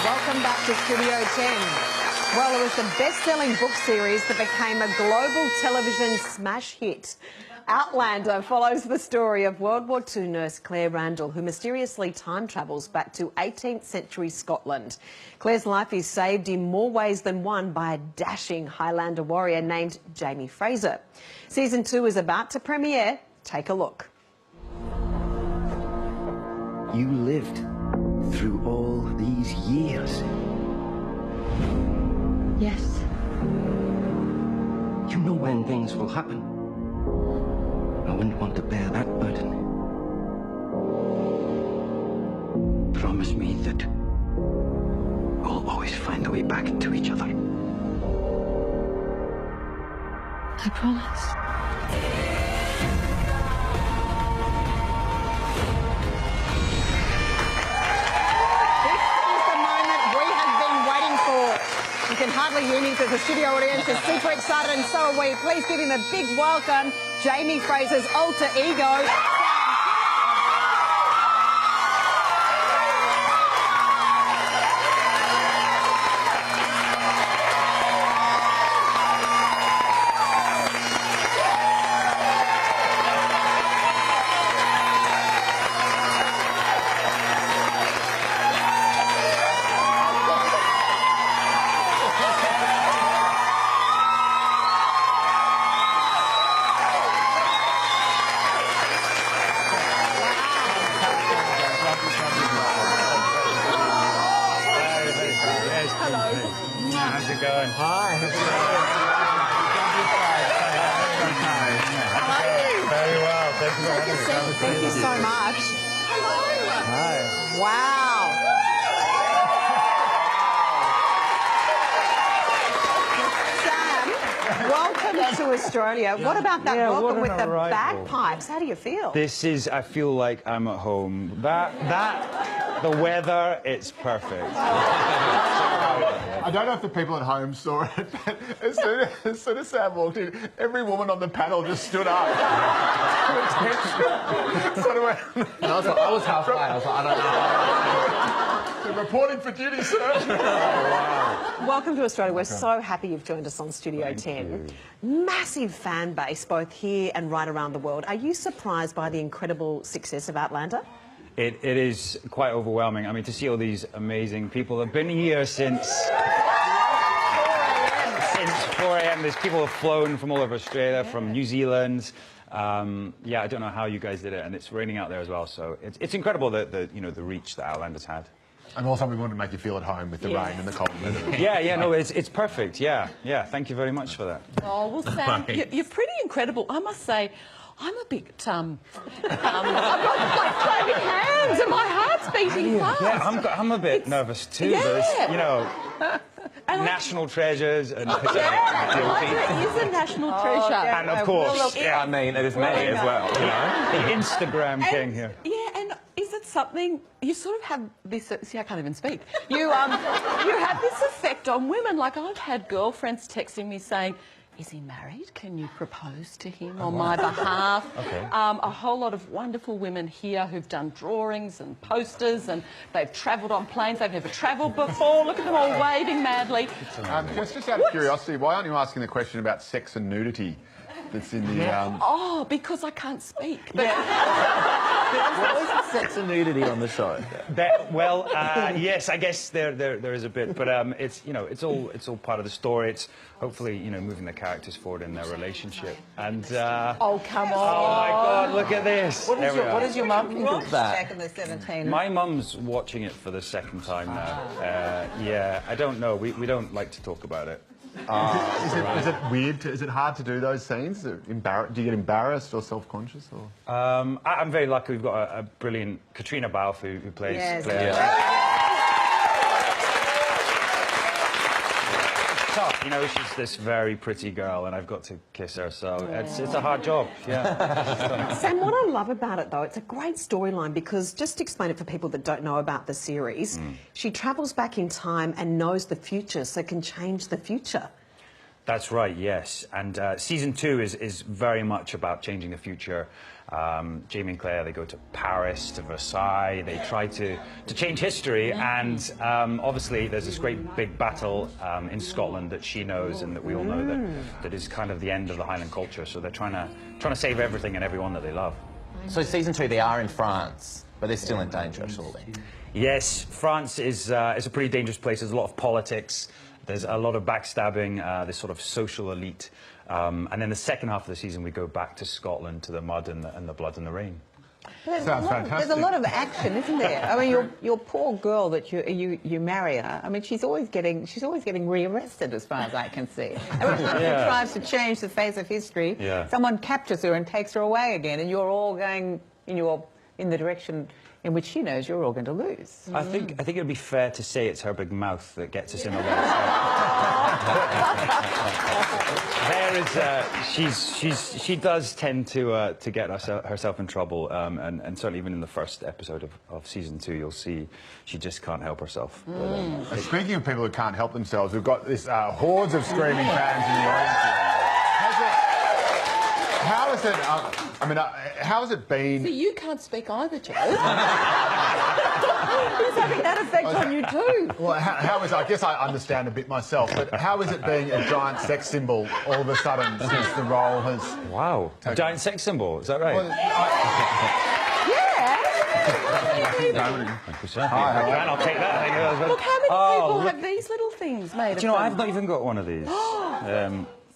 Welcome back to Studio 10. Well, it was the best-selling book series that became a global television smash hit. Outlander follows the story of World War II nurse Claire Randall, who mysteriously time travels back to 18th century Scotland. Claire's life is saved in more ways than one by a dashing Highlander warrior named Jamie Fraser. Season 2 is about to premiere. Take a look. You lived through all these years. Yes. You know when things will happen. I wouldn't want to bear that burden. Promise me that we'll always find a way back to each other. I promise. You can hardly hear me because the studio audience is super excited, and so are we. Please give him a big welcome, Jamie Fraser's alter ego. How's it going? Hi. Very well. Thank you very much. Thank you so much. Hi. Wow. Sam, welcome to Australia. What about that welcome with the bagpipes? How do you feel? This is, I feel like I'm at home. The weather, it's perfect. I don't know if the people at home saw it, but as soon as Sam walked in, every woman on the panel just stood up. Sort of went, I was halfway. I was like, I don't know. Reporting for duty, sir. Wow. Welcome to Australia. We're so happy you've joined us on Studio 10. Massive fan base, both here and right around the world. Are you surprised by the incredible success of Outlander? It is quite overwhelming. I mean, to see all these amazing people that have been here since 4 a.m. There's people who have flown from all over Australia, from New Zealand. Yeah, I don't know how you guys did it, and it's raining out there as well. So it's incredible the reach that Outlander's had. And also, we wanted to make you feel at home with the rain and the cold weather. Yeah, no, it's perfect. Yeah. Thank you very much for that. Oh, well, Sam, you're pretty incredible. I must say, I'm a bit, I'm like clapping hands and my heart's beating fast. Yeah, I'm a bit nervous too. Yeah. There's, national treasures and... It is a national treasure. Yeah, and of course, I mean, it is me as well. You know? The Instagram king here. Yeah, and is it something, you sort of have this, see, I can't even speak. You have this effect on women. Like, I've had girlfriends texting me saying, is he married? Can you propose to him on my behalf? Okay. A whole lot of wonderful women here who've done drawings and posters, and they've travelled on planes they've never travelled before. Look at them all waving madly. Just out of curiosity, why aren't you asking the question about sex and nudity that's in the... Oh, because I can't speak. But Why is sex and nudity on the show? Yes, I guess there is a bit, but it's all part of the story. It's hopefully moving the characters forward in their relationship. And oh, come on! Oh my God, look at this! What does your mum think of that? Back in the 17. My mum's watching it for the second time now. Yeah, I don't know. We don't like to talk about it. Is it weird? Is it hard to do those scenes? Do you get embarrassed or self-conscious? Or? I'm very lucky. We've got a brilliant Katrina Balfe who plays Claire. Yes. Tough, she's this very pretty girl, and I've got to kiss her, so it's a hard job. Yeah. Sam, what I love about it, though, it's a great storyline because, just to explain it for people that don't know about the series, she travels back in time and knows the future, so can change the future. That's right, yes. And season 2 is very much about changing the future. Jamie and Claire, they go to Paris, to Versailles. They try to change history. And obviously, there's this great big battle in Scotland that she knows and that we all know that is kind of the end of the Highland culture. So they're trying to save everything and everyone that they love. So season 2, they are in France, but they're still in danger, surely. Yes, France is a pretty dangerous place. There's a lot of politics. There's a lot of backstabbing, this sort of social elite. And then the second half of the season, we go back to Scotland, to the mud and the blood and the rain. Sounds fantastic. There's a lot of action, isn't there? I mean, your poor girl that you marry her. I mean, she's always getting rearrested, as far as I can see. Every time she tries to change the face of history, someone captures her and takes her away again, and you're all going in the direction in which she knows you're all going to lose. I think it would be fair to say it's her big mouth that gets us in the way. She does tend to get herself in trouble, and certainly even in the first episode of season 2, you'll see she just can't help herself. But, speaking of people who can't help themselves, we've got this hordes of screaming fans in the audience. How is it? How has it been? So you can't speak either, Joe. He's having that effect on you too. Well, how is? I guess I understand a bit myself, but how is it being a giant sex symbol all of a sudden since the role has? Wow, a giant sex symbol. Is that right? Well, Hi, I'll take that. Look, how many people have these little things made of Do you know, them? I've not even got one of these.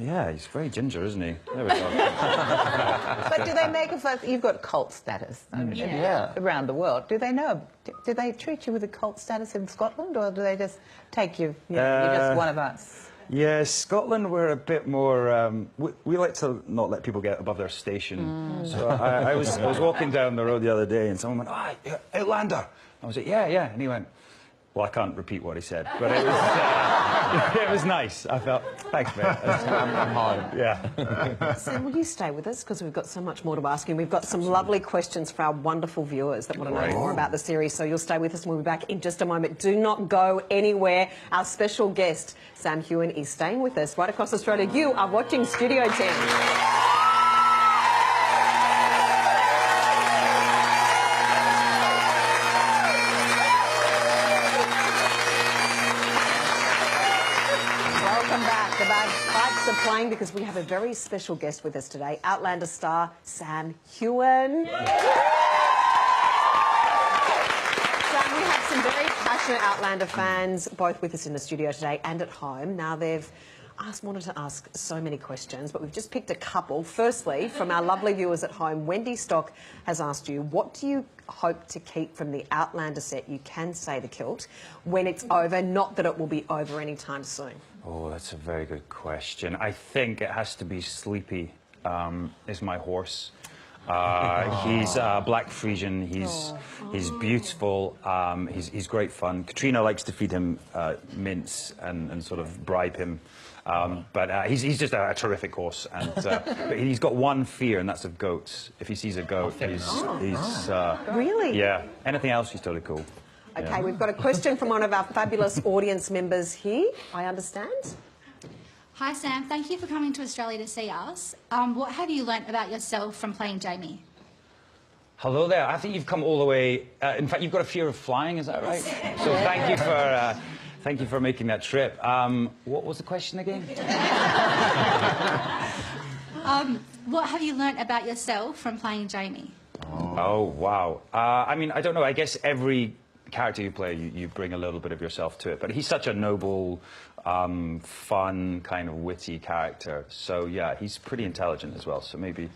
Yeah, he's very ginger, isn't he? There we go. But do they make a fuss? You've got cult status around the world. Do they know? Do they treat you with a cult status in Scotland, or do they just take you? You're just one of us. Yeah, Scotland, we're a bit more. We like to not let people get above their station. So I was walking down the road the other day, and someone went, "Ah, Outlander." I was like, "Yeah," and he went, well, I can't repeat what he said, but it was, it was nice. I felt, thanks, mate. I'm home. Yeah. Sam, will you stay with us? Because we've got so much more to ask you. We've got some lovely questions for our wonderful viewers that want to know more about the series. So you'll stay with us and we'll be back in just a moment. Do not go anywhere. Our special guest, Sam Heughan, is staying with us right across Australia. You are watching Studio 10. Are playing because we have a very special guest with us today, Outlander star Sam Heughan. Sam, we have some very passionate Outlander fans, both with us in the studio today and at home. Now, they've wanted to ask so many questions, but we've just picked a couple. Firstly, from our lovely viewers at home, Wendy Stock has asked you, what do you hope to keep from the Outlander set, you can say the kilt, when it's over, not that it will be over anytime soon? Oh, that's a very good question. I think it has to be Sleepy, is my horse. He's Black Frisian. He's beautiful. He's great fun. Katrina likes to feed him mince and sort of bribe him. But he's just a terrific horse, and but he's got one fear, and that's of goats. If he sees a goat, he's really? Yeah. Anything else, he's totally cool. Okay, we've got a question from one of our fabulous audience members here, I understand. Hi Sam, thank you for coming to Australia to see us. What have you learnt about yourself from playing Jamie? Hello there. I think you've come all the way. In fact, you've got a fear of flying, is that right? So thank you for making that trip. What was the question again? What have you learnt about yourself from playing Jamie? Oh wow. I mean, I don't know. I guess every character you play, you bring a little bit of yourself to it. But he's such a noble, fun, kind of witty character. So yeah, he's pretty intelligent as well. So maybe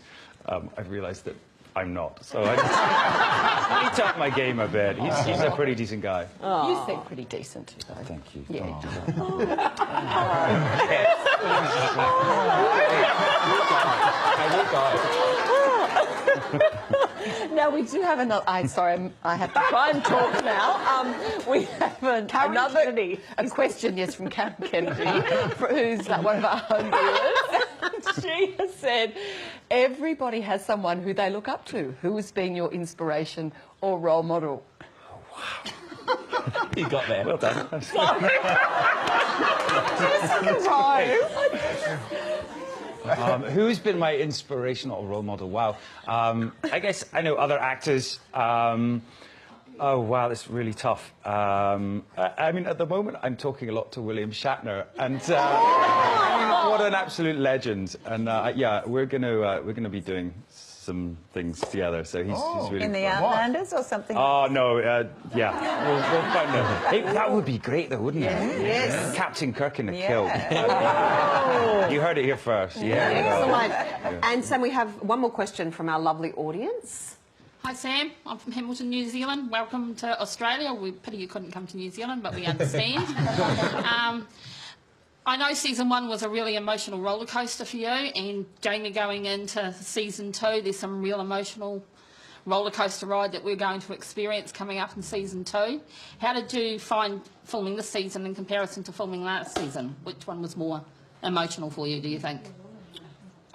I've realised that I'm not. So I need to up my game a bit. He's a pretty decent guy. You seem pretty decent, though. Thank you. Yeah. Now, we do have another... sorry, I have to try and talk now. We have a question, yes, from Karen Kennedy, who's one of our home viewers. She has said, everybody has someone who they look up to. Who is being your inspiration or role model? Oh, wow. You got there. Well done. Who's been my inspirational role model? Wow. I guess I know other actors. Oh, wow, it's really tough. I mean, at the moment, I'm talking a lot to William Shatner, and I mean, what an absolute legend. And yeah, we're gonna be doing some things together. So he's really in the fun. Outlanders or something? Oh no, yeah, we'll find out. Hey, that would be great, though, wouldn't it? Yes. Captain Kirk in a kilt. You heard it here first. Yeah. Excellent. And Sam, we have one more question from our lovely audience. Hi Sam, I'm from Hamilton, New Zealand. Welcome to Australia. We pity you couldn't come to New Zealand, but we understand. I know season 1 was a really emotional roller coaster for you, and Jamie, going into season 2, there's some real emotional roller coaster ride that we're going to experience coming up in season 2. How did you find filming this season in comparison to filming last season? Which one was more emotional for you, do you think?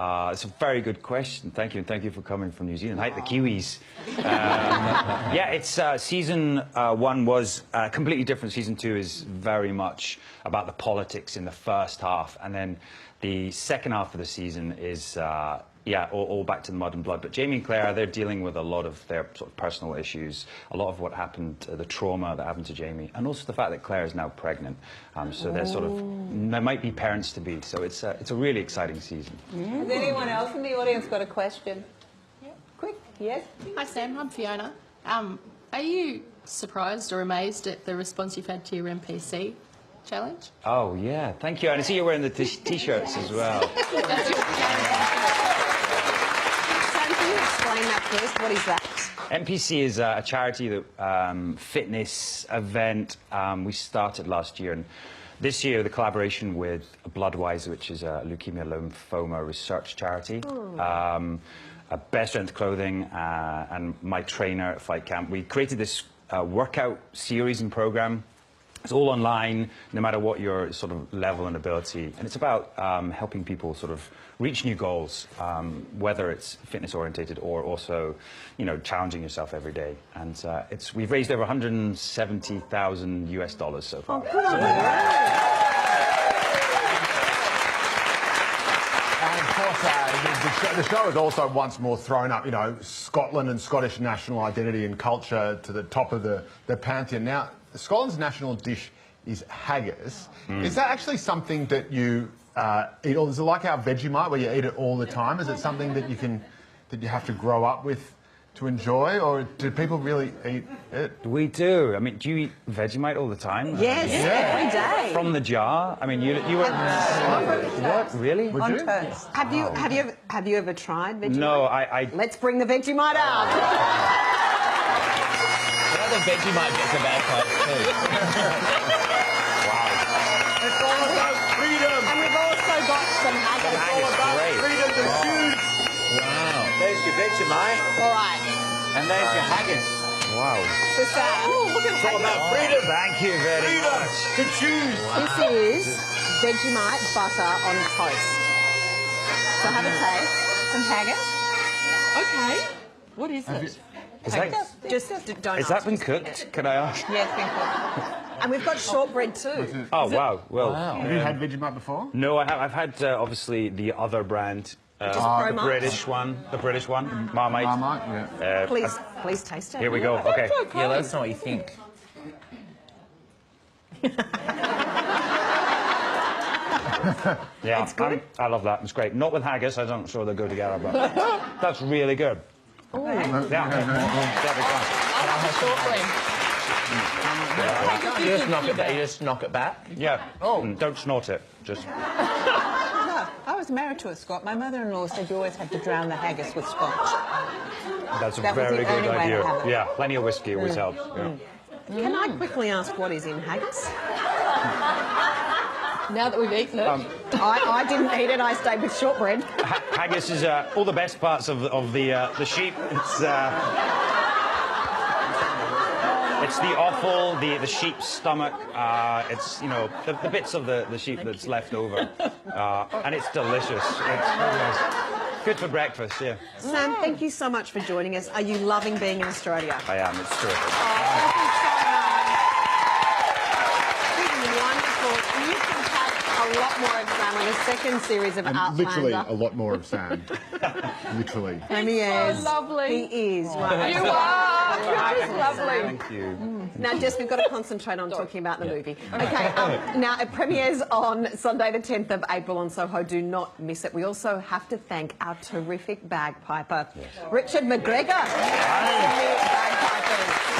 It's a very good question. Thank you, and thank you for coming from New Zealand. Hi, the Kiwis. Yeah, it's season 1 was completely different. Season 2 is very much about the politics in the first half, and then the second half of the season is yeah, all back to the mud and blood. But Jamie and Claire, they're dealing with a lot of their sort of personal issues, a lot of what happened, the trauma that happened to Jamie, and also the fact that Claire is now pregnant. So they're sort of, they might be parents to be. So it's a really exciting season. Has anyone else in the audience got a question? Yeah. Quick, yes? Hi Sam, I'm Fiona. Are you surprised or amazed at the response you've had to your MPC challenge? Oh yeah, thank you. And I see you're wearing the t-shirts as well. Explain that first. What is that? MPC is a charity that fitness event we started last year, and this year the collaboration with Bloodwise, which is a leukemia lymphoma research charity, Best Strength Clothing, and my trainer at Fight Camp. We created this workout series and program. It's all online, no matter what your sort of level and ability, and it's about helping people sort of reach new goals, whether it's fitness orientated or also, you know, challenging yourself every day. And we've raised over $170,000 US so far. And of course, the show has also once more thrown up, you know, Scotland and Scottish national identity and culture to the top of the pantheon. Now, Scotland's national dish is haggis. Is that actually something that you eat, or is it like our Vegemite where you eat it all the time? Is it something that you have to grow up with to enjoy, or do people really eat it? We do. I mean, do you eat Vegemite all the time? Yes, every day. From the jar? I mean, you were... What? Really? On toast. Have you ever tried Vegemite? No, I... Let's bring the Vegemite out. The Vegemite gets a bad type too. Wow. It's all about freedom. And we've also got some haggis. Haggis, great. Freedom to choose. Wow. There's your Vegemite. All right. And there's your haggis. Wow. So Sam, It's all about freedom. Thank you very much. To choose. this is Vegemite butter on toast. So have a taste. Some haggis. Okay. What is it? Is that, Just don't. has that been cooked? Can I ask? Yes, been cooked. And we've got shortbread too. Oh, wow. Well, Have you had Vegemite before? no, I've had obviously the other brand, the British one, Marmite. Marmite, yeah. Please taste it. Here we go. Okay. Yeah, let us know what you think. Yeah, I love that. It's great. Not with haggis. I'm not sure they go together, but that's really good. Yeah. You just knock it back. You just knock it back. Yeah. Oh, don't snort it. Just. No, I was married to a Scot. My mother-in-law said you always have to drown the haggis with scotch. That's a That was very the good only way to idea. have it. Yeah, plenty of whiskey always helps. Yeah. Can I quickly ask what is in haggis? Now that we've eaten it. I didn't eat it. I stayed with shortbread. Haggis is all the best parts of the sheep. It's the offal, the sheep's stomach. It's, you know, the bits of the sheep that's left over, and it's delicious. It's good for breakfast. Yeah. Sam, thank you so much for joining us. Are you loving being in Australia? I am. It's terrific. Oh, thank you so much. a lot more of Sam on the second series of Outlander. Literally a lot more of Sam. Literally. Premieres. So lovely. He is. Right. You are. You're just lovely. Thank you. Now, Jess, we've got to concentrate on talking about the movie. Okay, now it premieres on Sunday the 10th of April on Soho. Do not miss it. We also have to thank our terrific bagpiper, Richard McGregor. Bagpipers.